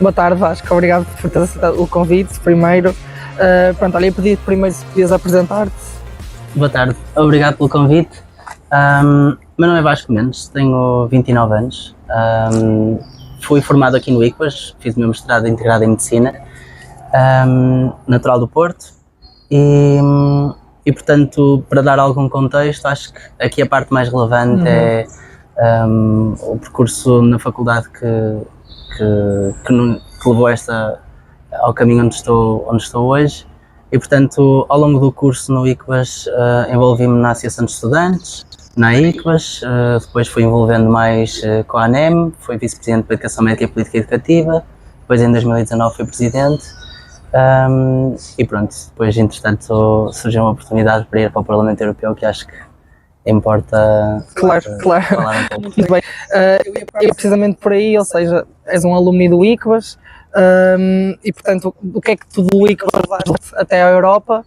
Boa tarde, Vasco, obrigado por ter aceitado o convite primeiro. Pronto, olha, eu pedi primeiro se podias apresentar-te. Boa tarde, obrigado pelo convite. Meu nome é Vasco Mendes, tenho 29 anos. Fui formado aqui no ICBAS, fiz o meu mestrado integrado em Medicina, natural do Porto. E portanto, para dar algum contexto, acho que aqui a parte mais relevante é o percurso na faculdade que levou ao caminho onde estou hoje. E portanto, ao longo do curso no ICBAS, envolvi-me na Associação de Estudantes, na ICBAS, depois fui envolvendo mais com a ANEM, fui vice-presidente para Educação Médica e Política Educativa, depois em 2019 fui presidente. E pronto, depois entretanto surgiu uma oportunidade para ir para o Parlamento Europeu, que acho que importa Claro. falar um pouco. Muito bem. Eu precisamente por aí, ou seja, és um alumni do ICBAS, e portanto, o que é que tu do ICBAS levaste até à Europa?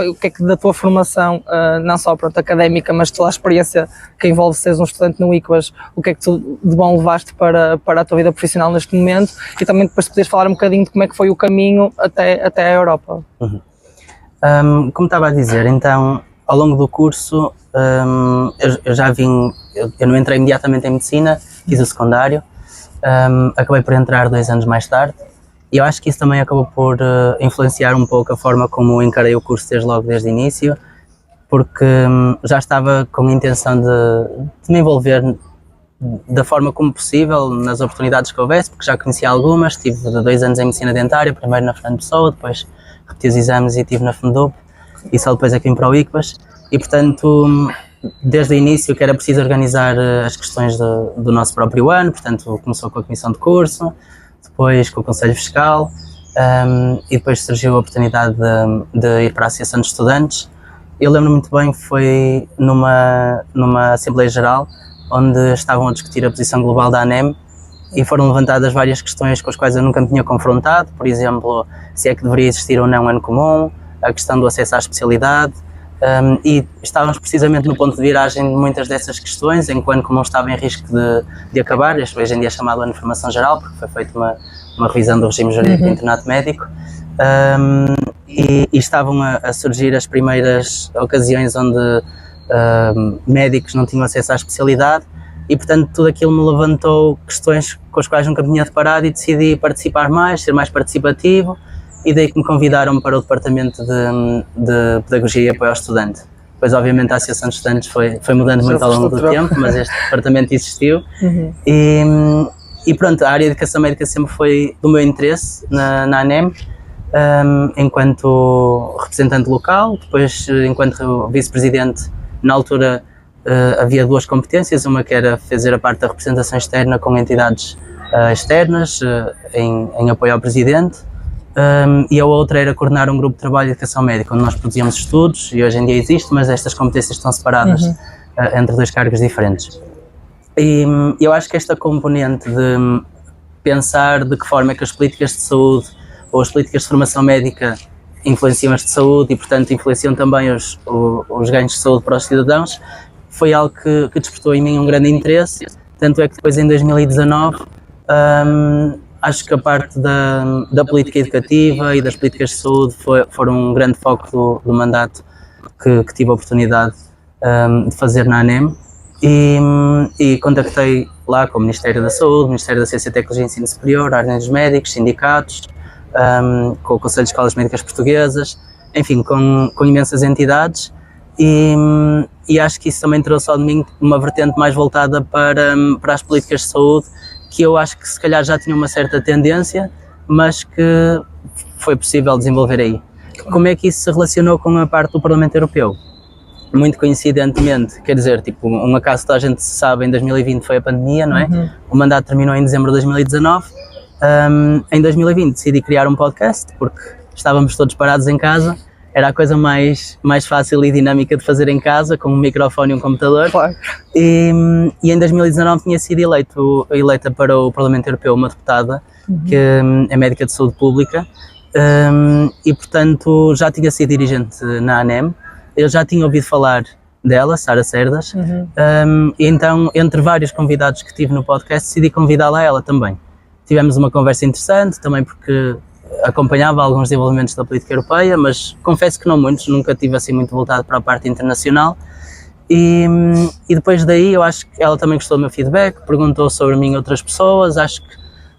O que é que da tua formação, não só pronto, académica, mas toda a experiência que envolve seres um estudante no ICBAS, o que é que tu de bom levaste para a tua vida profissional neste momento? E também depois poderes falar um bocadinho de como é que foi o caminho até à Europa. Como estava a dizer, então, ao longo do curso, eu não entrei imediatamente em Medicina, fiz o secundário, acabei por entrar 2 anos mais tarde. E eu acho que isso também acabou por influenciar um pouco a forma como encarei o curso desde o início, porque já estava com a intenção de me envolver da forma como possível nas oportunidades que houvesse, porque já conhecia algumas. Tive 2 anos em Medicina Dentária, primeiro na Fernando Pessoa, depois repeti os exames e estive na FNDUP, e só depois é que vim para o ICBAS. E portanto, desde o início que era preciso organizar as questões do nosso próprio ano, portanto começou com a comissão de curso, depois com o Conselho Fiscal, e depois surgiu a oportunidade de ir para a Associação de Estudantes. Eu lembro muito bem, foi numa Assembleia Geral, onde estavam a discutir a posição global da ANEM, e foram levantadas várias questões com as quais eu nunca me tinha confrontado, por exemplo, se é que deveria existir ou não ano comum, a questão do acesso à especialidade, e estávamos precisamente no ponto de viragem de muitas dessas questões, em que o ano comum estava em risco de acabar, hoje em dia é chamado ano de formação geral, porque foi feita uma revisão do regime jurídico do internato médico, e estavam a surgir as primeiras ocasiões onde médicos não tinham acesso à especialidade, e portanto tudo aquilo me levantou questões com as quais nunca me tinha deparado, e decidi participar mais, ser mais participativo. E daí que me convidaram para o Departamento de Pedagogia e Apoio ao Estudante. Depois, obviamente, a Associação de Estudantes foi mudando muito ao longo do tempo, mas este departamento existiu. E pronto, a área de Educação Médica sempre foi do meu interesse na ANEM, enquanto representante local. Depois, enquanto vice-presidente, na altura havia 2 competências, uma que era fazer a parte da representação externa com entidades externas, em apoio ao presidente. E a outra era coordenar um grupo de trabalho de educação médica, onde nós produzíamos estudos, e hoje em dia existe, mas estas competências estão separadas entre 2 cargos diferentes. E eu acho que esta componente de pensar de que forma é que as políticas de saúde ou as políticas de formação médica influenciam as de saúde e, portanto, influenciam também os ganhos de saúde para os cidadãos, foi algo que despertou em mim um grande interesse. Tanto é que depois, em 2019, acho que a parte da política educativa e das políticas de saúde foram um grande foco do mandato que tive a oportunidade de fazer na ANEM, e contactei lá com o Ministério da Saúde, o Ministério da Ciência, Tecnologia e Ensino Superior, a Ordem dos Médicos, sindicatos, com o Conselho de Escolas Médicas Portuguesas, enfim, com imensas entidades, e acho que isso também trouxe ao de mim uma vertente mais voltada para as políticas de saúde, que eu acho que se calhar já tinha uma certa tendência, mas que foi possível desenvolver aí. Como é que isso se relacionou com a parte do Parlamento Europeu? Muito coincidentemente, quer dizer, tipo, um acaso que toda a gente sabe, em 2020 foi a pandemia, não é? O mandato terminou em dezembro de 2019. Em 2020 decidi criar um podcast, porque estávamos todos parados em casa, era a coisa mais fácil e dinâmica de fazer em casa, com um microfone e um computador. Claro. E em 2019 tinha sido eleita para o Parlamento Europeu uma deputada, que é médica de saúde pública, e portanto já tinha sido dirigente na ANEM. Eu já tinha ouvido falar dela, Sara Cerdas, e então, entre vários convidados que tive no podcast, decidi convidá-la a ela também. tivemos uma conversa interessante, também porque acompanhava alguns desenvolvimentos da política europeia, mas confesso que não muitos, nunca tive assim muito voltado para a parte internacional. E depois daí eu acho que ela também gostou do meu feedback, perguntou sobre mim a outras pessoas, acho que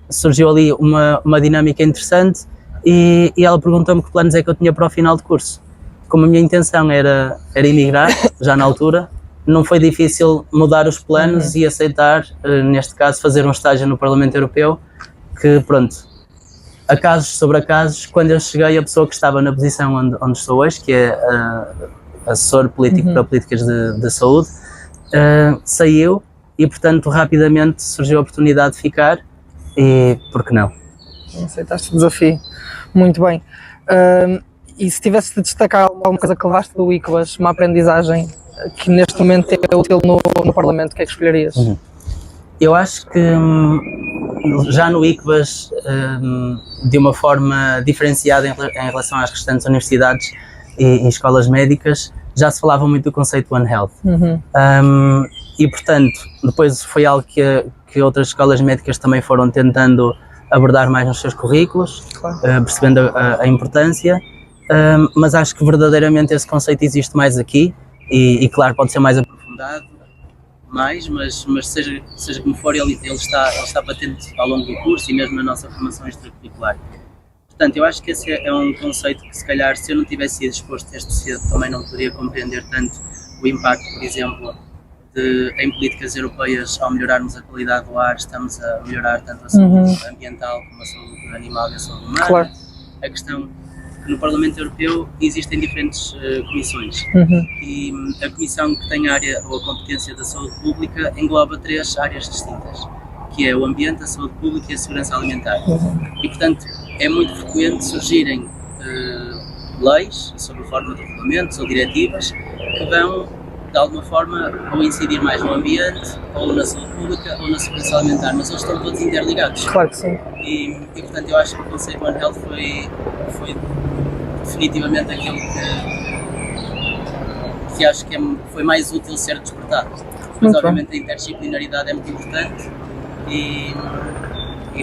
surgiu ali uma dinâmica interessante e ela perguntou-me que planos é que eu tinha para o final de curso. Como a minha intenção era emigrar, já na altura, não foi difícil mudar os planos e aceitar, neste caso, fazer um estágio no Parlamento Europeu, que pronto, acasos sobre acasos, quando eu cheguei, a pessoa que estava na posição onde estou hoje, que é assessor político para políticas de saúde, saiu e, portanto, rapidamente surgiu a oportunidade de ficar e por que não? Aceitaste o desafio. Muito bem. E se tivesse de destacar alguma coisa que levaste do ICBAS, uma aprendizagem que neste momento é útil no Parlamento, o que é que escolherias? Eu acho que já no ICBAS, de uma forma diferenciada em relação às restantes universidades e escolas médicas, já se falava muito do conceito One Health. E, portanto, depois foi algo que outras escolas médicas também foram tentando abordar mais nos seus currículos, claro. Percebendo a importância, mas acho que verdadeiramente esse conceito existe mais aqui e claro, pode ser mais aprofundado, mas seja como for, ele está patente ao longo do curso e mesmo na nossa formação extracurricular. Portanto, eu acho que esse é um conceito que, se calhar, se eu não tivesse sido exposto desde cedo, também não poderia compreender tanto o impacto, por exemplo, em políticas europeias, ao melhorarmos a qualidade do ar, estamos a melhorar tanto a saúde ambiental como a saúde animal e a saúde humana. Claro. A questão que no Parlamento Europeu existem diferentes comissões e a comissão que tem a área ou a competência da saúde pública engloba 3 áreas distintas, que é o ambiente, a saúde pública e a segurança alimentar. E, portanto, é muito frequente surgirem leis, sob a forma de regulamentos ou diretivas, que vão, de alguma forma, ou incidir mais no ambiente, ou na saúde pública, ou na segurança alimentar, mas eles estão todos interligados. Claro que sim. E portanto, eu acho que o conceito One Health foi definitivamente aquilo que acho que foi mais útil ser despertado. Mas, obviamente, a interdisciplinaridade é muito importante e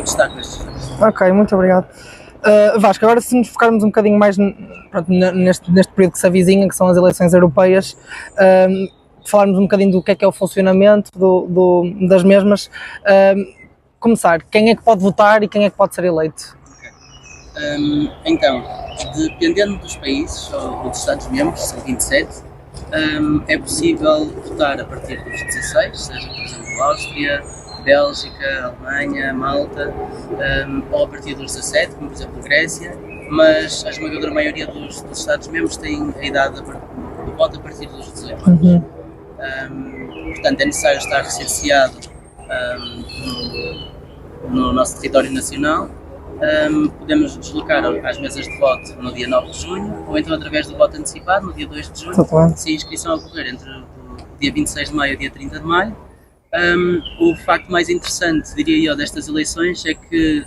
destaco estes. Ok, muito obrigado. Vasco, agora se nos focarmos um bocadinho mais neste período que se avizinha, que são as eleições europeias, falarmos um bocadinho do que é o funcionamento das mesmas, começar, quem é que pode votar e quem é que pode ser eleito? Então, dependendo dos países ou dos Estados-membros, são 27, é possível votar a partir dos 16, seja, por exemplo, Áustria, Bélgica, Alemanha, Malta, ou a partir dos 17, como por exemplo Grécia, mas a esmagadora maioria dos Estados-membros tem a idade de voto a partir dos 18 anos. Portanto, é necessário estar licenciado no nosso território nacional. Podemos deslocar às mesas de voto no dia 9 de junho, ou então através do voto antecipado no dia 2 de junho, se a inscrição ocorrer entre o dia 26 de maio e o dia 30 de maio. O facto mais interessante, diria eu, destas eleições é que,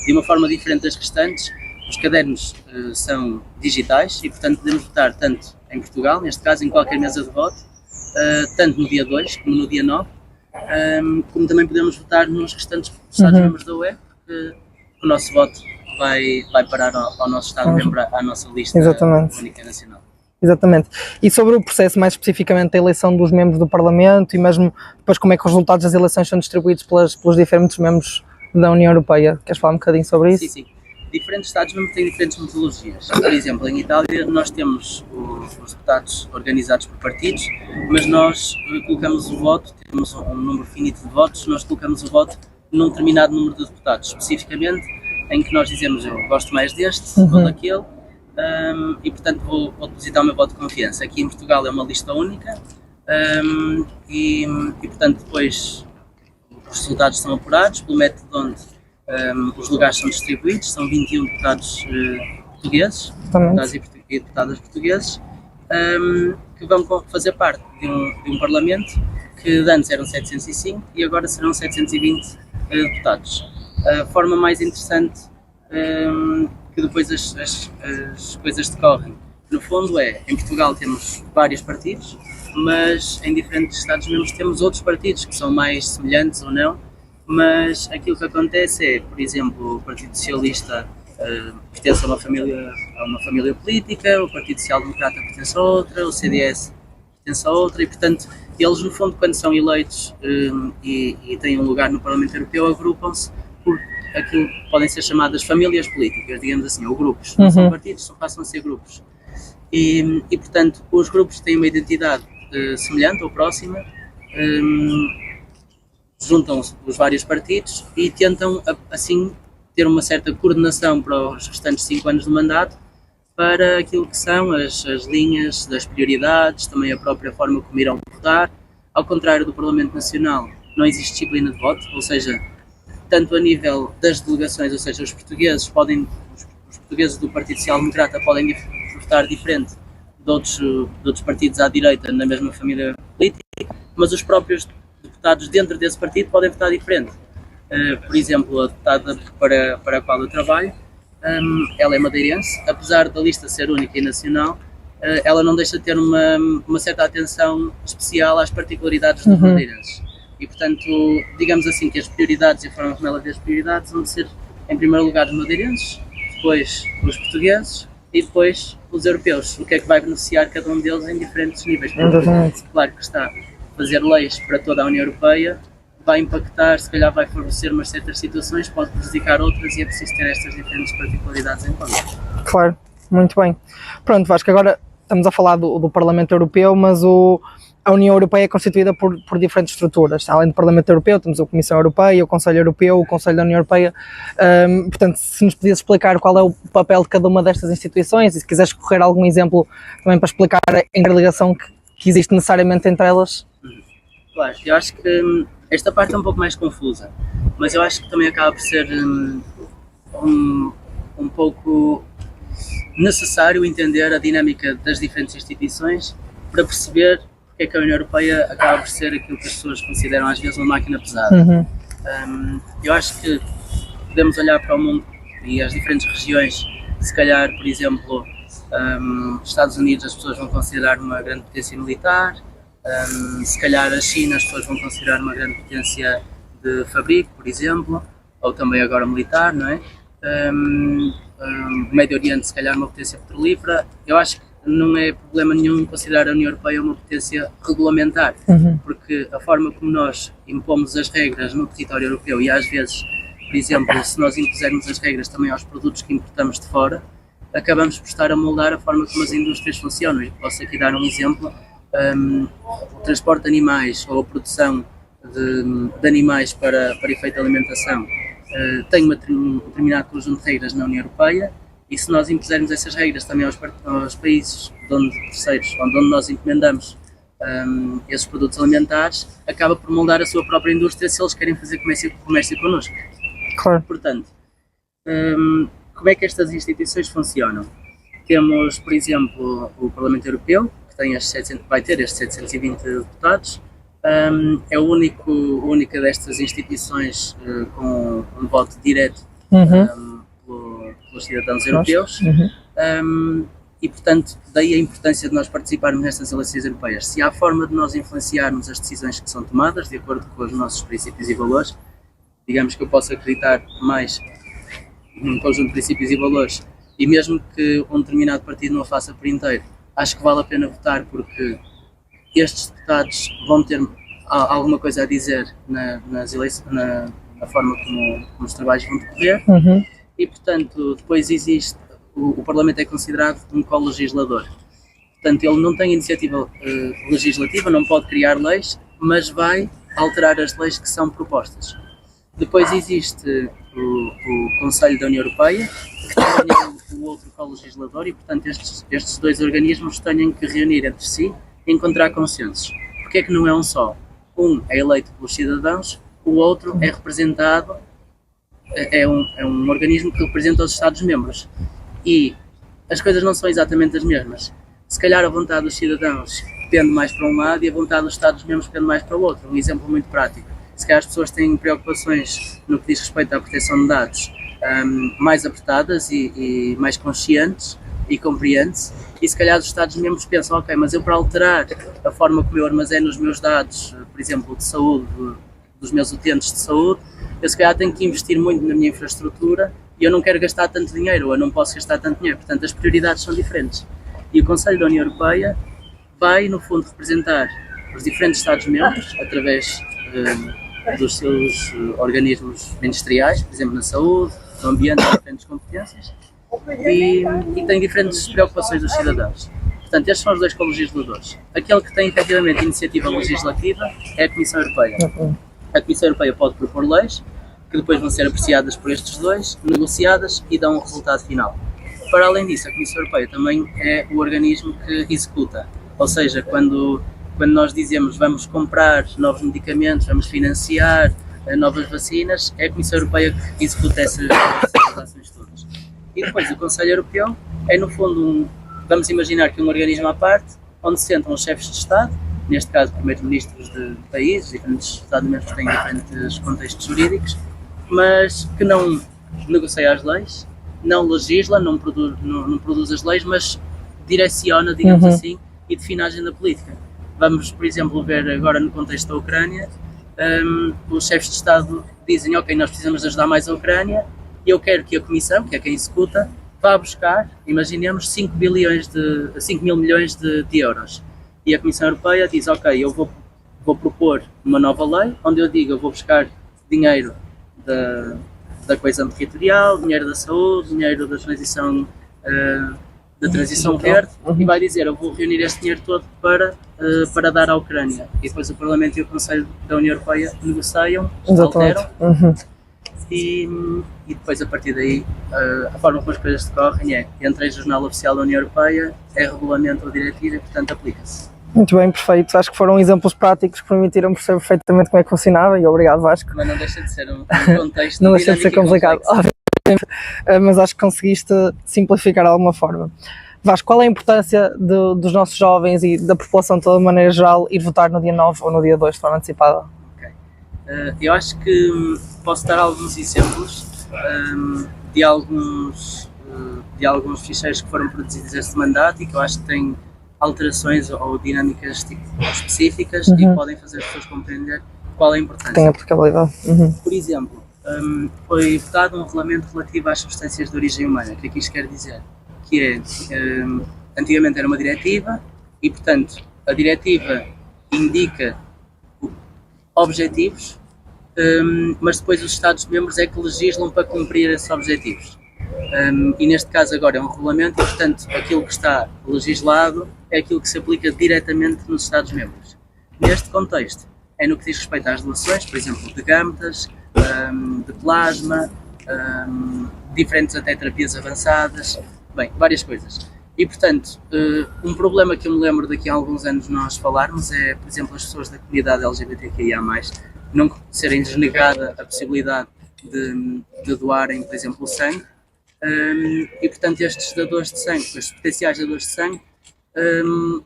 de uma forma diferente das restantes, os cadernos são digitais e, portanto, podemos votar tanto em Portugal, neste caso, em qualquer mesa de voto, tanto no dia 2 como no dia 9, como também podemos votar nos restantes Estados-membros da UE, porque o nosso voto vai parar ao nosso Estado-membro, à nossa lista única nacional. Exatamente. E sobre o processo, mais especificamente da eleição dos membros do Parlamento e mesmo depois como é que os resultados das eleições são distribuídos pelos diferentes membros da União Europeia? Queres falar um bocadinho sobre isso? Sim. Diferentes Estados-membros têm diferentes metodologias. Por exemplo, em Itália nós temos os deputados organizados por partidos, mas nós colocamos o voto, temos um número finito de votos, nós colocamos o voto num determinado número de deputados, especificamente em que nós dizemos eu gosto mais deste ou daquele, e portanto vou depositar o meu voto de confiança. Aqui em Portugal é uma lista única e portanto depois os resultados são apurados pelo método onde os lugares são distribuídos. São 21 deputados portugueses, deputados e deputadas portugueses, que vão fazer parte de um Parlamento que antes eram 705 e agora serão 720 deputados. A forma mais interessante que depois as coisas decorrem, no fundo, em Portugal temos vários partidos, mas em diferentes Estados-membros temos outros partidos que são mais semelhantes ou não, mas aquilo que acontece é, por exemplo, o Partido Socialista pertence a uma família política, o Partido Social Democrata pertence a outra, o CDS pertence a outra e, portanto, eles, no fundo, quando são eleitos e têm um lugar no Parlamento Europeu, agrupam-se por aquilo que podem ser chamadas famílias políticas, digamos assim, ou grupos. Não são partidos, passam a ser grupos. E, portanto, os grupos têm uma identidade semelhante ou próxima, juntam os vários partidos e tentam, assim, ter uma certa coordenação para os restantes 5 anos do mandato para aquilo que são as linhas das prioridades, também a própria forma como irão votar. Ao contrário do Parlamento Nacional, não existe disciplina de voto, ou seja, tanto a nível das delegações, ou seja, os portugueses do Partido Social Democrata podem votar diferente de outros partidos à direita na mesma família política, mas os próprios deputados dentro desse partido podem votar diferente. Por exemplo, a deputada para a qual eu trabalho, ela é madeirense, apesar da lista ser única e nacional, ela não deixa de ter uma certa atenção especial às particularidades dos madeirenses. E, portanto, digamos assim que as prioridades e a forma como ela vê as prioridades vão ser, em primeiro lugar, os madeirenses, depois os portugueses e depois os europeus. O que é que vai beneficiar cada um deles em diferentes níveis. Claro que está a fazer leis para toda a União Europeia, vai impactar, se calhar vai favorecer umas certas situações, pode prejudicar outras e é preciso ter estas diferentes particularidades em conta. Claro, muito bem. Pronto, Vasco, agora estamos a falar do Parlamento Europeu, mas a União Europeia é constituída por diferentes estruturas. Além do Parlamento Europeu, temos a Comissão Europeia, o Conselho Europeu, o Conselho da União Europeia. Portanto, se nos podias explicar qual é o papel de cada uma destas instituições e se quiseres correr algum exemplo também para explicar a interligação que existe necessariamente entre elas. Claro, eu acho que esta parte é um pouco mais confusa, mas eu acho que também acaba por ser um pouco necessário entender a dinâmica das diferentes instituições para perceber porque é que a União Europeia acaba por ser aquilo que as pessoas consideram às vezes uma máquina pesada. Eu acho que podemos olhar para o mundo e as diferentes regiões, se calhar, por exemplo, Estados Unidos as pessoas vão considerar uma grande potência militar, se calhar a China as pessoas vão considerar uma grande potência de fabrico, por exemplo, ou também agora militar, não é? O Médio Oriente se calhar uma potência petrolífera. Eu acho que não é problema nenhum considerar a União Europeia uma potência regulamentar, porque a forma como nós impomos as regras no território europeu e às vezes, por exemplo, se nós impusermos as regras também aos produtos que importamos de fora, acabamos por estar a moldar a forma como as indústrias funcionam. E posso aqui dar um exemplo. O transporte de animais ou a produção de animais para efeito de alimentação tem um determinado conjunto de regras na União Europeia e se nós impusermos essas regras também aos países terceiros, onde nós encomendamos esses produtos alimentares, acaba por moldar a sua própria indústria se eles querem fazer comércio connosco. Claro. Portanto, como é que estas instituições funcionam? Temos, por exemplo, o Parlamento Europeu, vai ter estes 720 deputados, é a única destas instituições com um voto direto pelos cidadãos europeus e, portanto, daí a importância de nós participarmos nestas eleições europeias. Se há forma de nós influenciarmos as decisões que são tomadas, de acordo com os nossos princípios e valores, digamos que eu posso acreditar mais num conjunto de princípios e valores e mesmo que um determinado partido não o faça por inteiro, acho que vale a pena votar porque estes deputados vão ter alguma coisa a dizer nas eleições, na forma como os trabalhos vão decorrer e, portanto, depois existe, o Parlamento é considerado um co-legislador. Portanto, ele não tem iniciativa legislativa, não pode criar leis, mas vai alterar as leis que são propostas. Depois existe o Conselho da União Europeia, que tem o outro co-legislador e, portanto, estes dois organismos têm que reunir entre si e encontrar consensos. Porque é que não é um só? Um é eleito pelos cidadãos, o outro é representado, é um organismo que representa os Estados-membros. E as coisas não são exatamente as mesmas. Se calhar a vontade dos cidadãos pende mais para um lado e a vontade dos Estados-membros pende mais para o outro. Um exemplo muito prático. Se calhar as pessoas têm preocupações no que diz respeito à proteção de dados mais apertadas e mais conscientes e compreendentes, e se calhar os Estados-membros pensam, ok, mas eu para alterar a forma como eu armazeno os meus dados, por exemplo, de saúde dos meus utentes de saúde, eu se calhar tenho que investir muito na minha infraestrutura e eu não quero gastar tanto dinheiro, ou eu não posso gastar tanto dinheiro, portanto as prioridades são diferentes. E o Conselho da União Europeia vai, no fundo, representar os diferentes Estados-membros através dos seus organismos ministeriais, por exemplo, na saúde, no ambiente, diferentes competências, e tem diferentes preocupações dos cidadãos. Portanto, estes são os dois co-legisladores. Aquele que tem efetivamente iniciativa legislativa é a Comissão Europeia. A Comissão Europeia pode propor leis, que depois vão ser apreciadas por estes dois, negociadas e dão um resultado final. Para além disso, a Comissão Europeia também é o organismo que executa, ou seja, quando nós dizemos vamos comprar novos medicamentos, vamos financiar novas vacinas, é a Comissão Europeia que executa essas ações todas. E depois o Conselho Europeu é, no fundo, vamos imaginar que um organismo à parte, onde se sentam os chefes de Estado, neste caso primeiros-ministros de países, diferentes Estados-membros têm diferentes contextos jurídicos, mas que não negocia as leis, não legisla, não produz as leis, mas direciona, digamos assim, e define a agenda política. Vamos, por exemplo, ver agora no contexto da Ucrânia, os chefes de Estado dizem, ok, nós precisamos de ajudar mais a Ucrânia, e eu quero que a Comissão, que é quem executa, vá buscar, imaginemos, 5 mil milhões de euros. E a Comissão Europeia diz, ok, eu vou propor uma nova lei, onde eu digo, eu vou buscar dinheiro da coesão territorial, dinheiro da saúde, dinheiro da transição verde, e vai dizer, eu vou reunir este dinheiro todo para dar à Ucrânia. E depois o Parlamento e o Conselho da União Europeia negociam, alteram, e depois a partir daí a forma como as coisas decorrem é, entre a Jornal Oficial da União Europeia, é regulamento ou diretiva e portanto aplica-se. Muito bem, perfeito. Acho que foram exemplos práticos que permitiram perceber perfeitamente como é que funcionava e obrigado, Vasco. Mas não deixa de ser um contexto não deixa de ser complicado, obviamente, mas acho que conseguiste simplificar de alguma forma. Vasco, qual é a importância dos nossos jovens e da população toda de maneira geral ir votar no dia 9 ou no dia 2 de forma antecipada? Okay. Eu acho que posso dar alguns exemplos de alguns ficheiros que foram produzidos este mandato e que eu acho que têm alterações ou dinâmicas específicas e que podem fazer as pessoas compreender qual é a importância. Tem aplicabilidade. Por exemplo, foi votado um regulamento relativo às substâncias de origem humana. O que é que isto quer dizer? Que antigamente era uma diretiva e, portanto, a diretiva indica objetivos, mas depois os Estados-membros é que legislam para cumprir esses objetivos. E neste caso agora é um regulamento e, portanto, aquilo que está legislado é aquilo que se aplica diretamente nos Estados-membros. Neste contexto, é no que diz respeito às doações, por exemplo, de gametas, de plasma, diferentes até terapias avançadas, bem, várias coisas. E, portanto, um problema que eu me lembro daqui a alguns anos nós falarmos é, por exemplo, as pessoas da comunidade LGBTQIA+, não serem desnegada a possibilidade de doarem, por exemplo, o sangue. E, portanto, estes dadores de sangue, os potenciais dadores de sangue,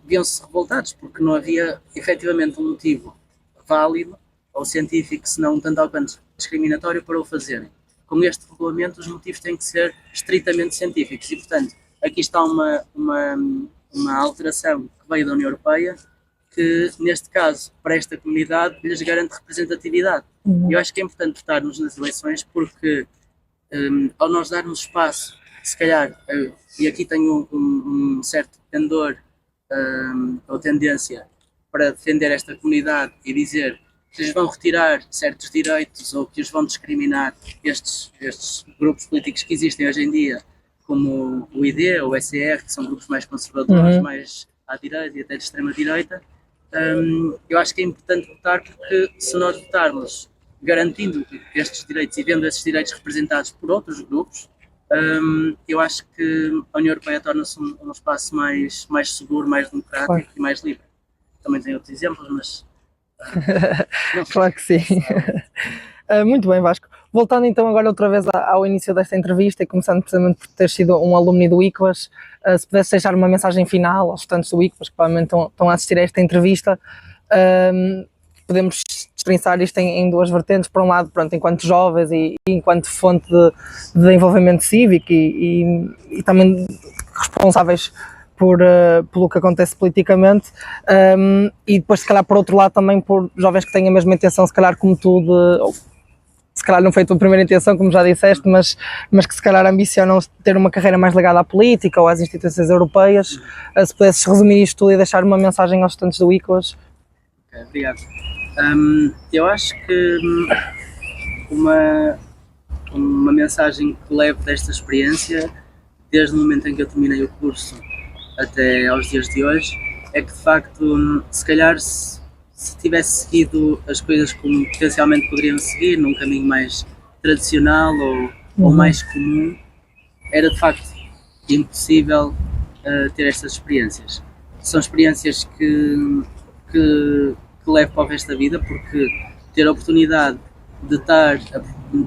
viam-se revoltados porque não havia efetivamente um motivo válido ou científico, se não um tanto ao quanto discriminatório, para o fazerem. Com este regulamento, os motivos têm que ser estritamente científicos e, portanto, aqui está uma alteração que veio da União Europeia que, neste caso, para esta comunidade, lhes garante representatividade. E eu acho que é importante votarmos nas eleições porque, ao nós darmos espaço, se calhar, e aqui tenho um certo pendor ou tendência para defender esta comunidade e dizer que lhes vão retirar certos direitos ou que os vão discriminar estes grupos políticos que existem hoje em dia, como o ID ou o SCR, que são grupos mais conservadores, mais à direita e até de extrema-direita. Eu acho que é importante votar porque se nós votarmos garantindo estes direitos e vendo esses direitos representados por outros grupos, eu acho que a União Europeia torna-se um espaço mais seguro, mais democrático e mais livre. Também tem outros exemplos, mas... Claro que sim. Muito bem, Vasco. Voltando então agora outra vez ao início desta entrevista e começando precisamente por ter sido um alumni do ICVAS, se pudesse deixar uma mensagem final aos estudantes do ICVAS que provavelmente estão a assistir a esta entrevista, podemos destrinçar isto em duas vertentes. Por um lado, pronto, enquanto jovens e enquanto fonte de desenvolvimento cívico e também responsáveis pelo que acontece politicamente, e depois se calhar por outro lado também por jovens que têm a mesma intenção, se calhar como tu, se calhar não foi a tua primeira intenção, como já disseste, mas que se calhar ambicionam ter uma carreira mais ligada à política ou às instituições europeias. Se pudesses resumir isto tudo e deixar uma mensagem aos estudantes do ICOAS. Ok, obrigado. Eu acho que uma mensagem que levo desta experiência, desde o momento em que eu terminei o curso até aos dias de hoje, é que de facto, se calhar se tivesse seguido as coisas como potencialmente poderiam seguir, num caminho mais tradicional ou mais comum, era de facto impossível ter estas experiências. São experiências que levo para o resto da vida, porque ter a oportunidade de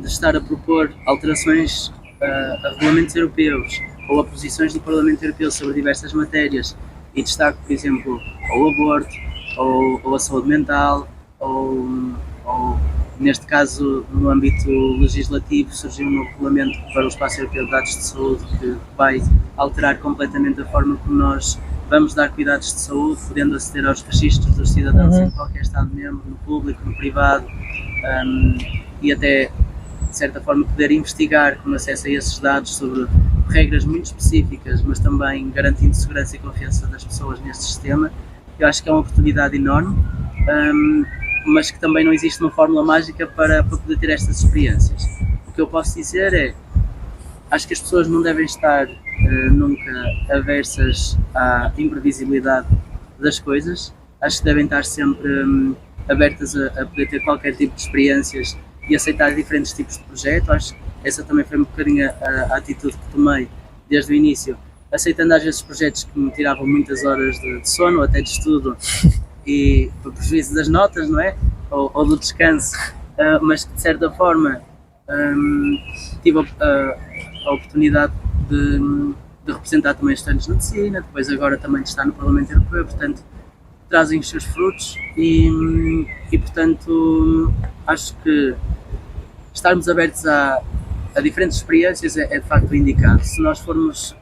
estar a propor alterações a regulamentos europeus ou a posições do Parlamento Europeu sobre diversas matérias, e destaco, por exemplo, o aborto, ou a saúde mental, ou neste caso, no âmbito legislativo, surgiu um novo regulamento para o Espaço Europeu de Dados de Saúde que vai alterar completamente a forma como nós vamos dar cuidados de saúde, podendo aceder aos registros dos cidadãos em qualquer Estado-membro, no público, no privado, e até, de certa forma, poder investigar com acesso a esses dados sobre regras muito específicas, mas também garantindo segurança e confiança das pessoas neste sistema. Eu acho que é uma oportunidade enorme, mas que também não existe uma fórmula mágica para poder ter estas experiências. O que eu posso dizer é, acho que as pessoas não devem estar nunca aversas à imprevisibilidade das coisas. Acho que devem estar sempre abertas a poder ter qualquer tipo de experiências e aceitar diferentes tipos de projetos. Acho que essa também foi um bocadinho a atitude que tomei desde o início, aceitando às vezes projetos que me tiravam muitas horas de sono ou até de estudo e para prejuízo das notas, não é? Ou do descanso, mas que de certa forma tive a oportunidade de representar também estudantes de medicina, depois agora também de estar no Parlamento Europeu, portanto trazem os seus frutos e portanto acho que estarmos abertos a diferentes experiências é de facto indicado. Se nós formos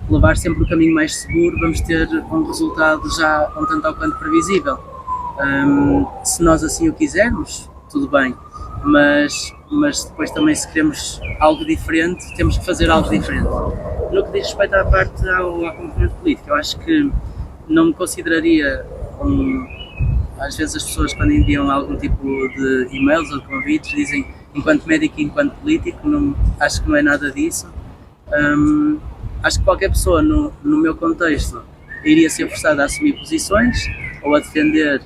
levar sempre o caminho mais seguro, vamos ter um resultado já um tanto ou quanto previsível. Se nós assim o quisermos, tudo bem, mas depois também, se queremos algo diferente, temos que fazer algo diferente. No que diz respeito à parte ao componente político, eu acho que não me consideraria às vezes as pessoas, quando enviam algum tipo de e-mails ou convites, dizem enquanto médico e enquanto político, acho que não é nada disso. Acho que qualquer pessoa no meu contexto iria ser forçada a assumir posições ou a defender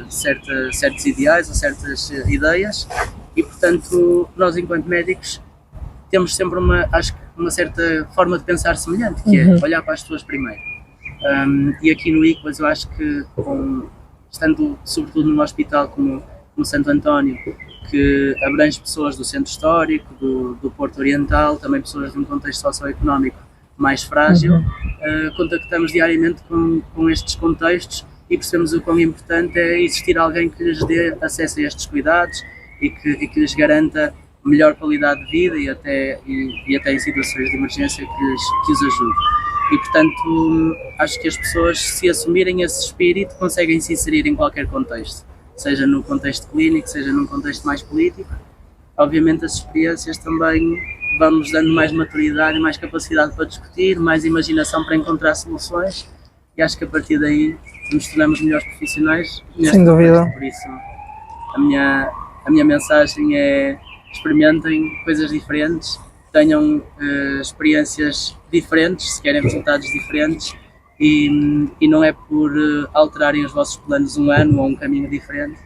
certos ideais ou certas ideias, e portanto nós enquanto médicos temos sempre uma certa forma de pensar semelhante, que é olhar para as pessoas primeiro. E aqui no ICOAS eu acho que, estando sobretudo num hospital como no Santo António, que abrange pessoas do centro histórico, do Porto Oriental, também pessoas de um contexto socioeconómico mais frágil, contactamos diariamente com estes contextos e percebemos o quão importante é existir alguém que lhes dê acesso a estes cuidados e que lhes garanta melhor qualidade de vida e até em situações de emergência que os ajude. E portanto acho que as pessoas, se assumirem esse espírito, conseguem se inserir em qualquer contexto, seja no contexto clínico, seja num contexto mais político. Obviamente as experiências também vão-nos dando mais maturidade e mais capacidade para discutir, mais imaginação para encontrar soluções, e acho que a partir daí nos tornamos melhores profissionais. Sem dúvida. Por isso a minha mensagem é: experimentem coisas diferentes, tenham experiências diferentes, se querem resultados diferentes, e não é por alterarem os vossos planos um ano ou um caminho diferente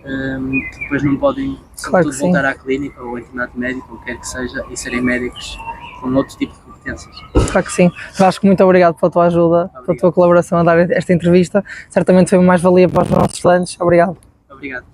que depois não podem, sobretudo, voltar à clínica ou ao internato médico, ou quer que seja, e serem médicos com outro tipo de competências. Claro que sim. Vasco, muito obrigado pela tua ajuda, pela tua colaboração a dar esta entrevista. Certamente foi uma mais-valia para os nossos estudantes. Obrigado. Obrigado.